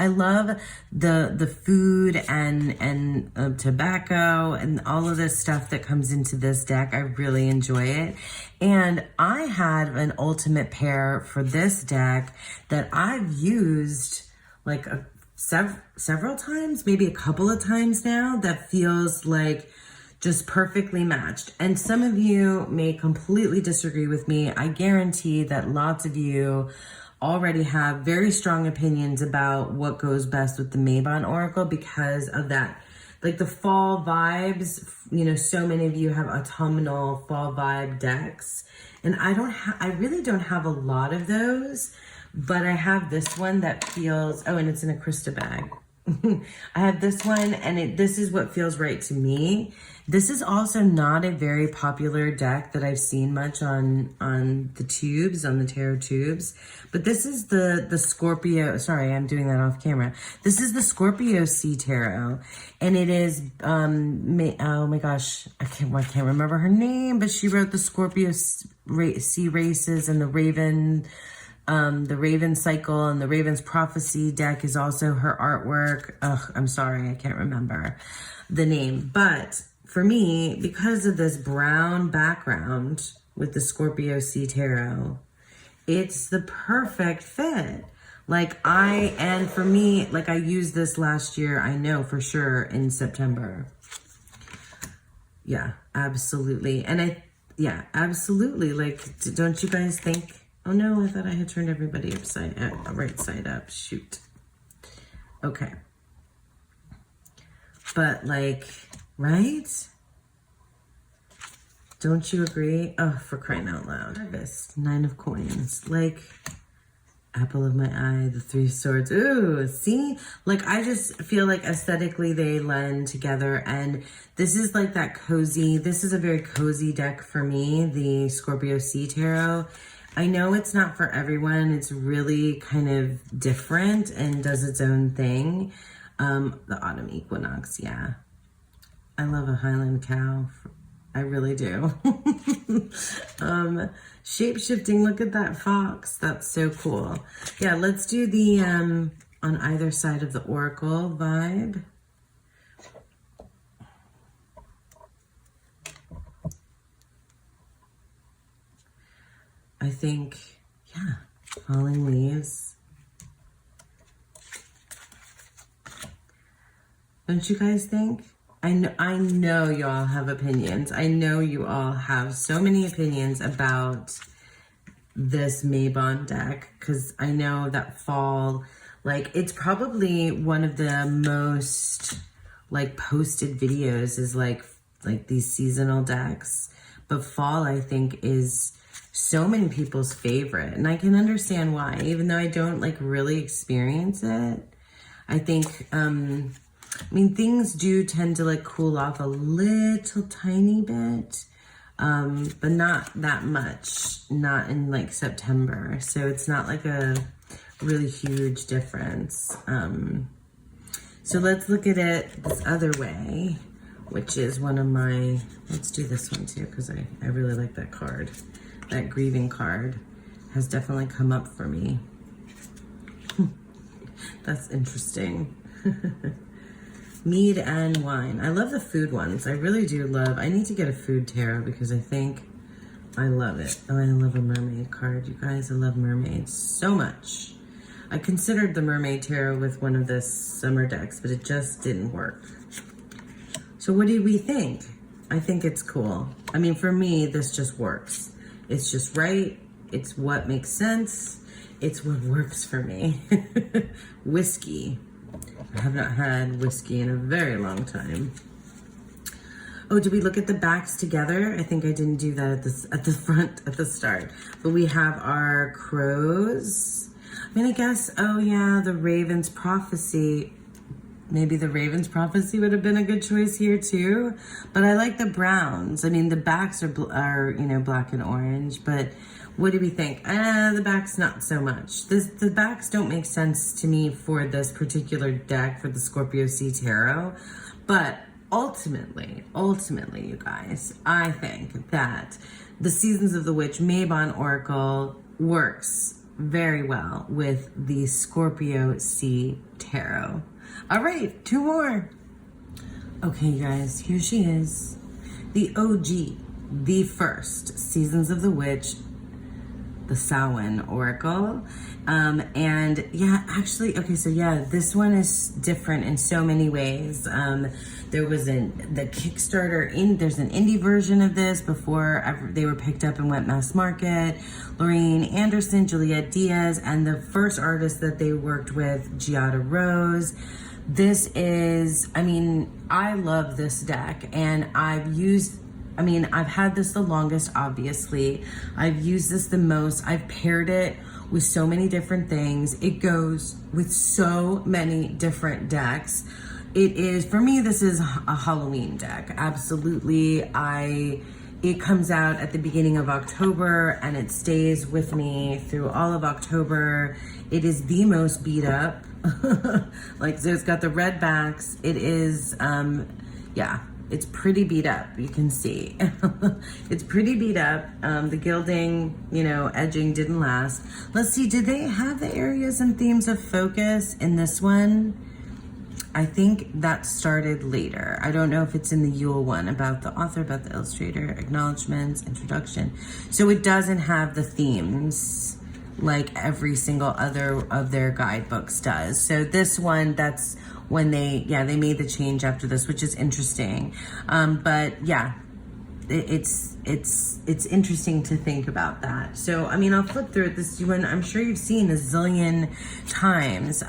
love the food and tobacco and all of this stuff that comes into this deck. I really enjoy it. And I had an ultimate pair for this deck that I've used like several times, maybe a couple of times now, that feels like just perfectly matched. And some of you may completely disagree with me. I guarantee that lots of you already have very strong opinions about what goes best with the Mabon Oracle because of that. Like the fall vibes, so many of you have autumnal fall vibe decks. And I really don't have a lot of those, but I have this one that feels, and it's in a Krista bag. I have this one, and this is what feels right to me. This is also not a very popular deck that I've seen much on the tubes, on the tarot tubes. But this is the Scorpio. Sorry, I'm doing that off camera. This is the Scorpio Sea Tarot, and it is oh my gosh, I can't remember her name, but she wrote the Scorpio Sea Races and the Raven Cycle, and the Raven's Prophecy deck is also her artwork. I'm sorry, I can't remember the name. But for me, because of this brown background with the Scorpio Sea Tarot, it's the perfect fit. And for me, I used this last year, I know for sure, in September. Yeah, absolutely. And absolutely. Don't you guys think? Oh no, I thought I had turned everybody right side up. Shoot. Okay. But right? Don't you agree? Oh, for crying out loud. Harvest, 9 of Coins. Apple of my eye, the 3 Swords. Ooh, see? I just feel like aesthetically they lend together, and this is that cozy. This is a very cozy deck for me, the Scorpio Sea Tarot. I know it's not for everyone. It's really kind of different and does its own thing. The autumn equinox, yeah. I love a Highland cow. I really do. Shape-shifting, look at that fox. That's so cool. Yeah, let's do the on either side of the oracle vibe. I think, yeah, falling leaves. Don't you guys think? I know you all have opinions. I know you all have so many opinions about this Mabon deck, because I know that fall, it's probably one of the most posted videos is like these seasonal decks. But fall, I think, is so many people's favorite, and I can understand why, even though I don't like really experience it. I think, I mean, things do tend to like cool off a little tiny bit, but not that much, not in like September. So it's not like a really huge difference. So let's look at it this other way, which is one of my, let's do this one too, because I really like that card. That grieving card has definitely come up for me. That's interesting. Mead and wine. I love the food ones. I really do love, I need to get a food tarot because I think I love it. Oh, I love a mermaid card. You guys, I love mermaids so much. I considered the mermaid tarot with one of the summer decks, but it just didn't work. So what do we think? I think it's cool. I mean, for me, this just works. It's just right. It's what makes sense. It's what works for me. Whiskey. I have not had whiskey in a very long time. Oh, did we look at the backs together? I think I didn't do that at the front at the start. But we have our crows. I mean, I guess, oh yeah, the Raven's Prophecy. Maybe the Raven's Prophecy would have been a good choice here too. But I like the browns. I mean, the backs are you know, black and orange. But what do we think? The backs not so much. The backs don't make sense to me for this particular deck, for the Scorpio Sea Tarot. But ultimately, you guys, I think that the Seasons of the Witch Mabon Oracle works very well with the Scorpio Sea Tarot. All right, 2 more. Okay, guys, here she is. The OG, the first Seasons of the Witch, the Samhain Oracle. And yeah, actually, okay, so yeah, this one is different in so many ways. There was the Kickstarter, there's an indie version of this before they were picked up and went mass market. Lorraine Anderson, Juliette Diaz, and the first artist that they worked with, Giada Rose. This is, I mean, I love this deck, and I've had this the longest, obviously. I've used this the most. I've paired it with so many different things. It goes with so many different decks. It is, for me, this is a Halloween deck. Absolutely. It comes out at the beginning of October and it stays with me through all of October. It is the most beat up. Like, so it's got the red backs. It is, yeah, it's pretty beat up. You can see it's pretty beat up. The gilding, you know, edging didn't last. Let's see, did they have the areas and themes of focus in this one? I think that started later. I don't know if it's in the Yule one, about the author, about the illustrator, acknowledgements, introduction. So it doesn't have the themes like every single other of their guidebooks does. So this one, that's when they made the change after this, which is interesting. But yeah, it's interesting to think about that. So, I mean, I'll flip through it. This one, I'm sure you've seen a zillion times.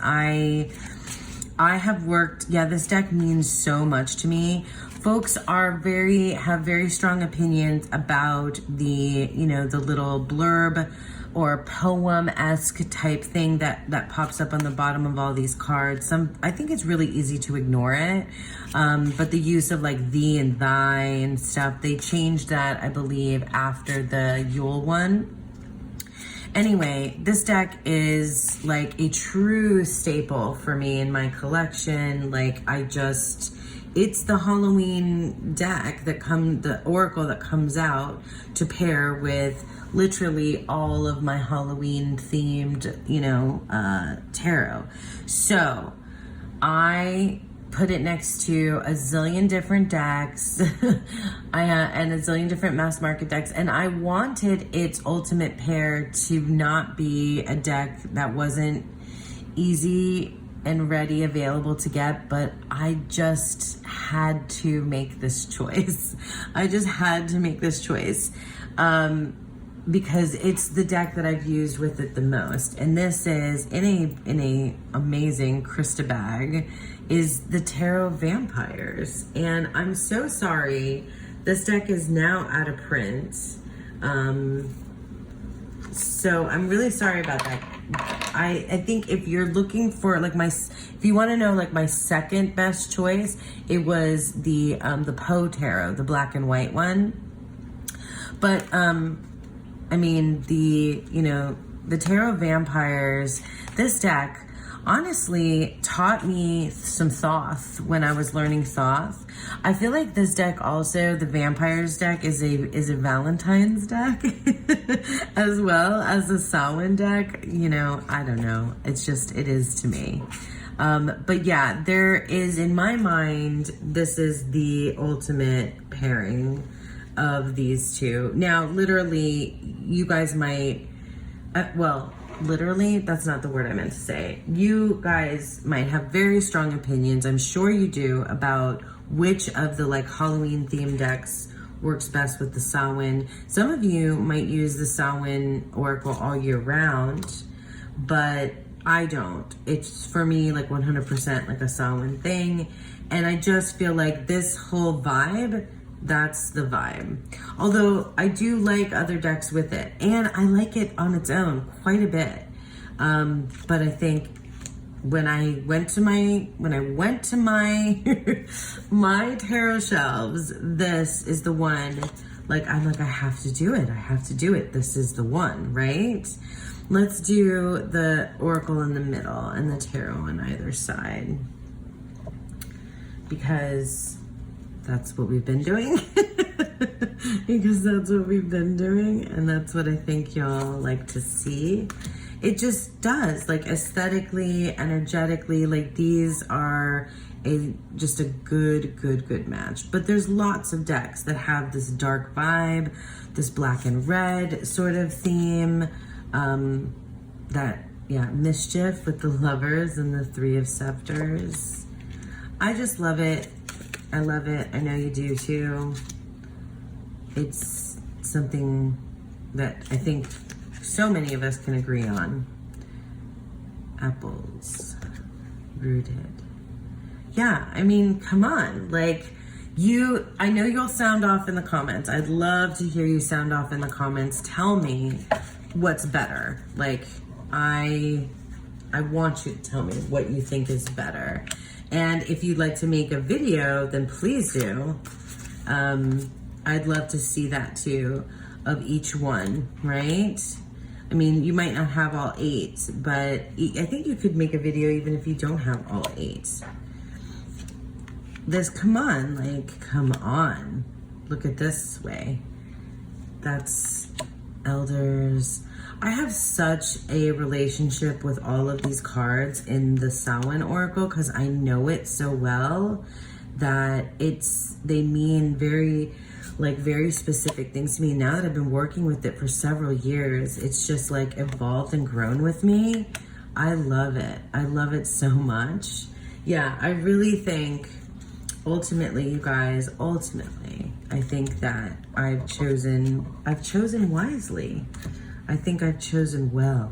I have worked, this deck means so much to me. Folks have very strong opinions about the, you know, the little blurb or poem-esque type thing that pops up on the bottom of all these cards. I think it's really easy to ignore it. But the use of like thee and thy and stuff, they changed that, I believe, after the Yule one. Anyway, this deck is like a true staple for me in my collection. Like, it's the Halloween deck the oracle that comes out to pair with literally all of my Halloween themed, you know, tarot. So I put it next to a zillion different decks and a zillion different mass market decks. And I wanted its ultimate pair to not be a deck that wasn't easy and ready, available to get, but I just had to make this choice. I just had to make this choice because it's the deck that I've used with it the most. And this is in a amazing Krista bag is the Tarot Vampires. And I'm so sorry, this deck is now out of print. So I'm really sorry about that. I think if you're looking for like if you want to know like my second best choice, it was the Poe Tarot, the black and white one. But I mean the Tarot Vampires, this deck honestly taught me some Thoth when I was learning Thoth. I feel like this deck also, the Vampires deck, is a Valentine's deck as well as the Samhain deck. I don't know. It's just, it is to me. But yeah, there is, in my mind, this is the ultimate pairing of these two. Now, literally, you guys might, literally, that's not the word I meant to say. You guys might have very strong opinions, I'm sure you do, about which of the like Halloween themed decks works best with the Samhain. Some of you might use the Samhain Oracle all year round, but I don't. It's for me like 100% like a Samhain thing. And I just feel like this whole vibe, that's the vibe. Although I do like other decks with it, and I like it on its own quite a bit. But I think when I went to my my tarot shelves, this is the one. Like I'm like, I have to do it. I have to do it. This is the one, right? Let's do the Oracle in the middle and the Tarot on either side, because that's what we've been doing. Because that's what we've been doing, and that's what I think y'all like to see. It just does, like aesthetically, energetically, like these are just a good match. But there's lots of decks that have this dark vibe, this black and red sort of theme, mischief with the Lovers and the Three of Scepters. I just love it. I love it. I know you do too. It's something that I think so many of us can agree on. Apples. Rooted. Yeah, I mean, come on. Like, I know you'll sound off in the comments. I'd love to hear you sound off in the comments. Tell me what's better. Like, I want you to tell me what you think is better. And if you'd like to make a video, then please do. I'd love to see that too, of each one, right? I mean, you might not have all 8, but I think you could make a video even if you don't have all 8. Come on. Look at this way. That's Elders. I have such a relationship with all of these cards in the Samhain Oracle because I know it so well that they mean very specific things to me. Now that I've been working with it for several years, it's just like evolved and grown with me. I love it. I love it so much. Yeah, I really think ultimately, you guys, I think that I've chosen wisely. I think I've chosen well.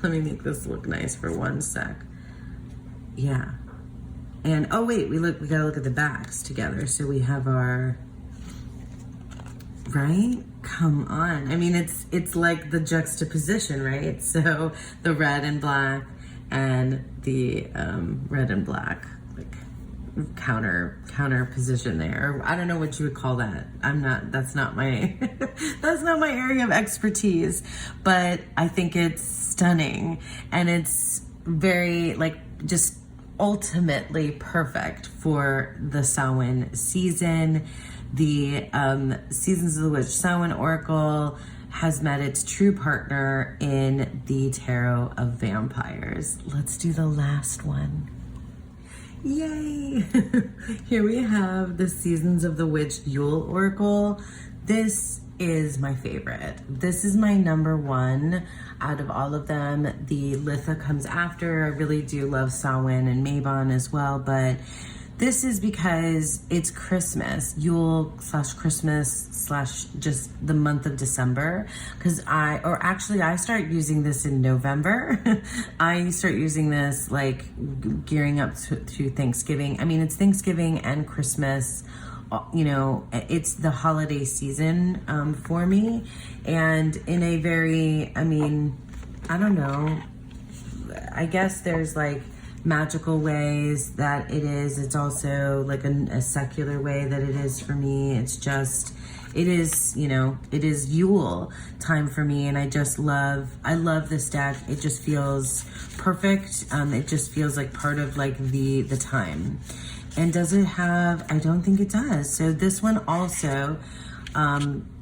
Let me make this look nice for one sec. Yeah. And oh wait, we gotta look at the backs together. So we have our, right? Come on. I mean, it's like the juxtaposition, right? So the red and black and the red and black, like counter position there. I don't know what you would call that. That's not my that's not my area of expertise, but I think it's stunning, and it's very just ultimately perfect for the Samhain season. The Seasons of the Witch Samhain Oracle has met its true partner in the Tarot of Vampires. Let's do the last one. Yay! Here we have the Seasons of the Witch Yule Oracle. This is my favorite. This is my number one out of all of them. The Litha comes after. I really do love Samhain and Mabon as well, but this is because it's Christmas, Yule / Christmas / just the month of December. Because I start using this in November. I start using this gearing up to Thanksgiving. I mean, it's Thanksgiving and Christmas you know, it's the holiday season for me, and in a very, I mean, I don't know, I guess there's like magical ways that it is. It's also like a secular way that it is for me. It's just, it is, you know, it is Yule time for me, and I love this deck. It just feels perfect. It just feels like part of like the time. And does it have, I don't think it does. So this one also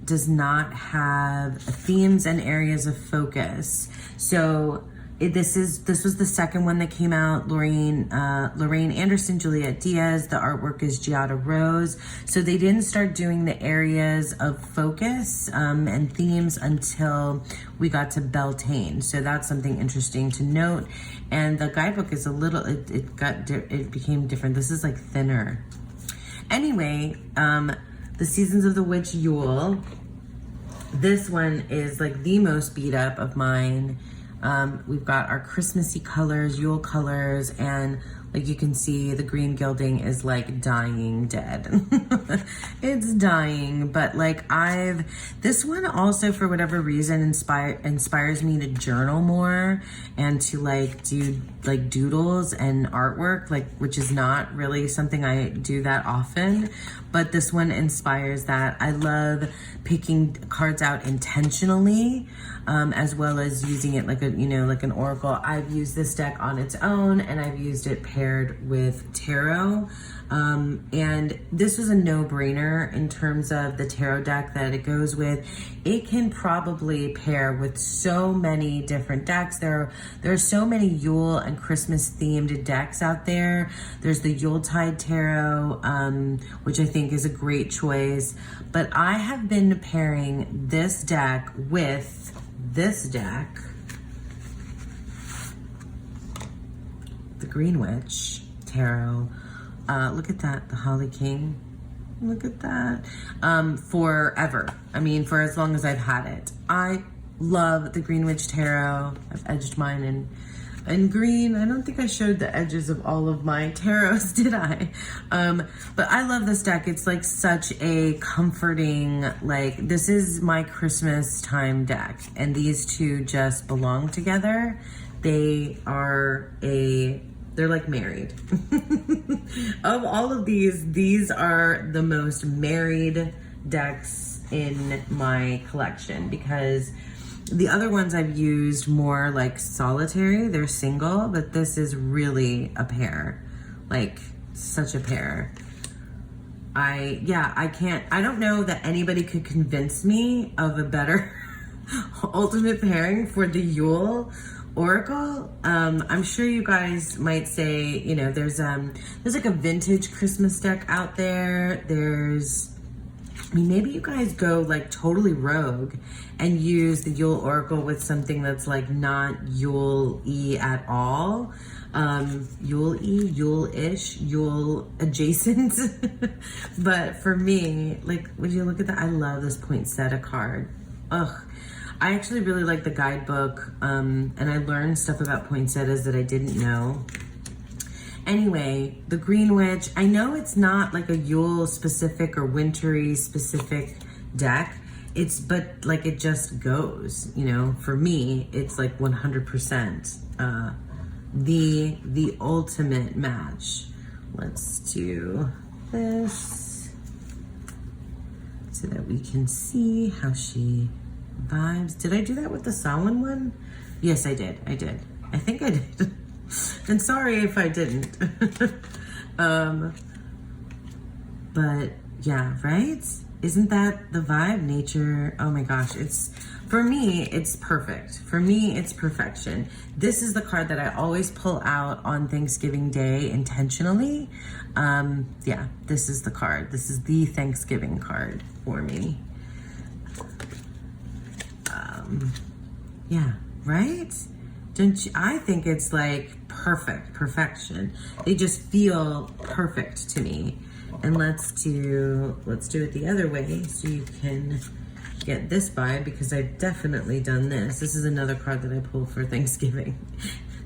does not have themes and areas of focus. So this was the second one that came out. Lorraine Anderson, Juliet Diaz. The artwork is Giada Rose. So they didn't start doing the areas of focus and themes until we got to Beltane. So that's something interesting to note. And the guidebook is a little, it became different. This is like thinner. Anyway, the Seasons of the Witch Yule. This one is like the most beat up of mine. We've got our Christmassy colors, Yule colors, and like you can see, the green gilding is like dying dead. It's dying, but like this one also for whatever reason inspires me to journal more and to like do like doodles and artwork, like, which is not really something I do that often, but this one inspires that. I love picking cards out intentionally, as well as using it like a, you know, like an oracle. I've used this deck on its own, and I've used it paired with tarot. And this was a no-brainer in terms of the tarot deck that it goes with. It can probably pair with so many different decks. There are so many Yule and Christmas themed decks out there. There's the Yuletide Tarot, which I think is a great choice. But I have been pairing this deck with this deck, the Green Witch Tarot. Look at that, the Holly King. Look at that. Forever. I mean, for as long as I've had it. I love the Green Witch Tarot. I've edged mine in green. I don't think I showed the edges of all of my tarots, did I? But I love this deck. It's like such a comforting, like, this is my Christmas time deck, and these two just belong together. They're like married. Of all of these are the most married decks in my collection, because the other ones I've used more like solitary, they're single, but this is really a pair, like such a pair. I don't know that anybody could convince me of a better ultimate pairing for the Yule Oracle. I'm sure you guys might say, you know, there's like a vintage Christmas deck out there. I mean, maybe you guys go like totally rogue and use the Yule Oracle with something that's like not Yule-y at all. Yule-y, Yule-ish, Yule adjacent. But for me, like, would you look at that? I love this poinsettia card. Ugh. I actually really like the guidebook, and I learned stuff about poinsettias that I didn't know. Anyway, the Green Witch, I know it's not like a Yule specific or wintry specific deck, but like it just goes, you know, for me, it's like 100% the ultimate match. Let's do this so that we can see how she vibes. Did I do that with the Samhain one? Yes, I did. I think I did. And sorry if I didn't. But yeah, right? Isn't that the vibe? Nature, oh my gosh, for me, it's perfect. For me, it's perfection. This is the card that I always pull out on Thanksgiving Day intentionally. Yeah, this is the card. This is the Thanksgiving card for me. Yeah, right? Don't you? I think it's like perfection. They just feel perfect to me. And let's do it the other way so you can get this vibe, because I've definitely done this. This is another card that I pulled for Thanksgiving.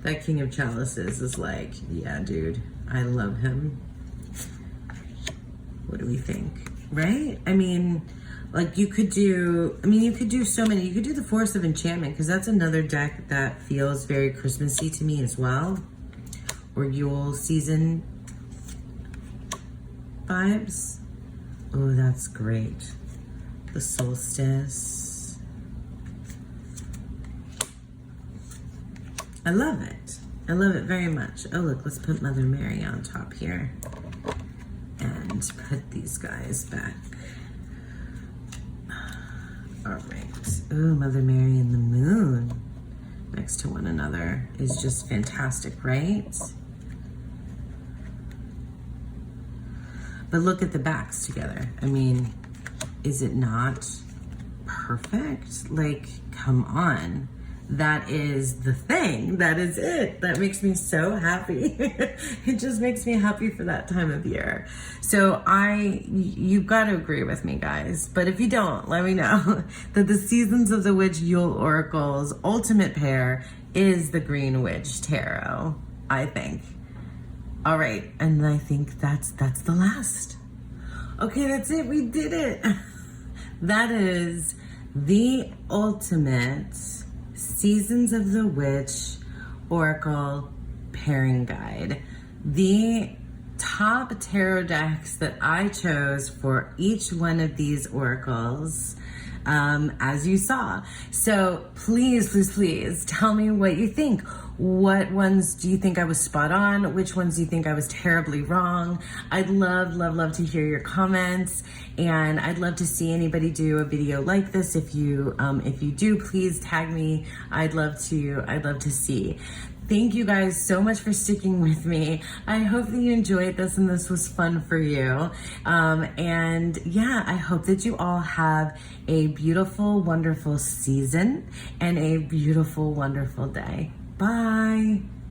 That King of Chalices is like, yeah, dude, I love him. What do we think? Right? I mean, like you could do so many. You could do the Force of Enchantment, because that's another deck that feels very Christmassy to me as well. Or Yule season vibes. Oh, that's great. The solstice. I love it. I love it very much. Oh, look, let's put Mother Mary on top here. And put these guys back. All right. Oh, Mother Mary and the moon next to one another is just fantastic, right? But look at the backs together. I mean, is it not perfect? Like, come on. That is the thing. That is it. That makes me so happy. It just makes me happy for that time of year. So you've got to agree with me, guys. But if you don't, let me know that the Seasons of the Witch Yule Oracle's ultimate pair is the Green Witch Tarot, I think. All right, and I think that's the last. Okay, that's it. We did it. That is the ultimate Seasons of the Witch Oracle pairing guide. The top tarot decks that I chose for each one of these oracles, as you saw. So please, please, please tell me what you think. What ones do you think I was spot on? Which ones do you think I was terribly wrong? I'd love, love, love to hear your comments, and I'd love to see anybody do a video like this. If you do, please tag me. I'd love to see. Thank you guys so much for sticking with me. I hope that you enjoyed this and this was fun for you. And yeah, I hope that you all have a beautiful, wonderful season and a beautiful, wonderful day. Bye.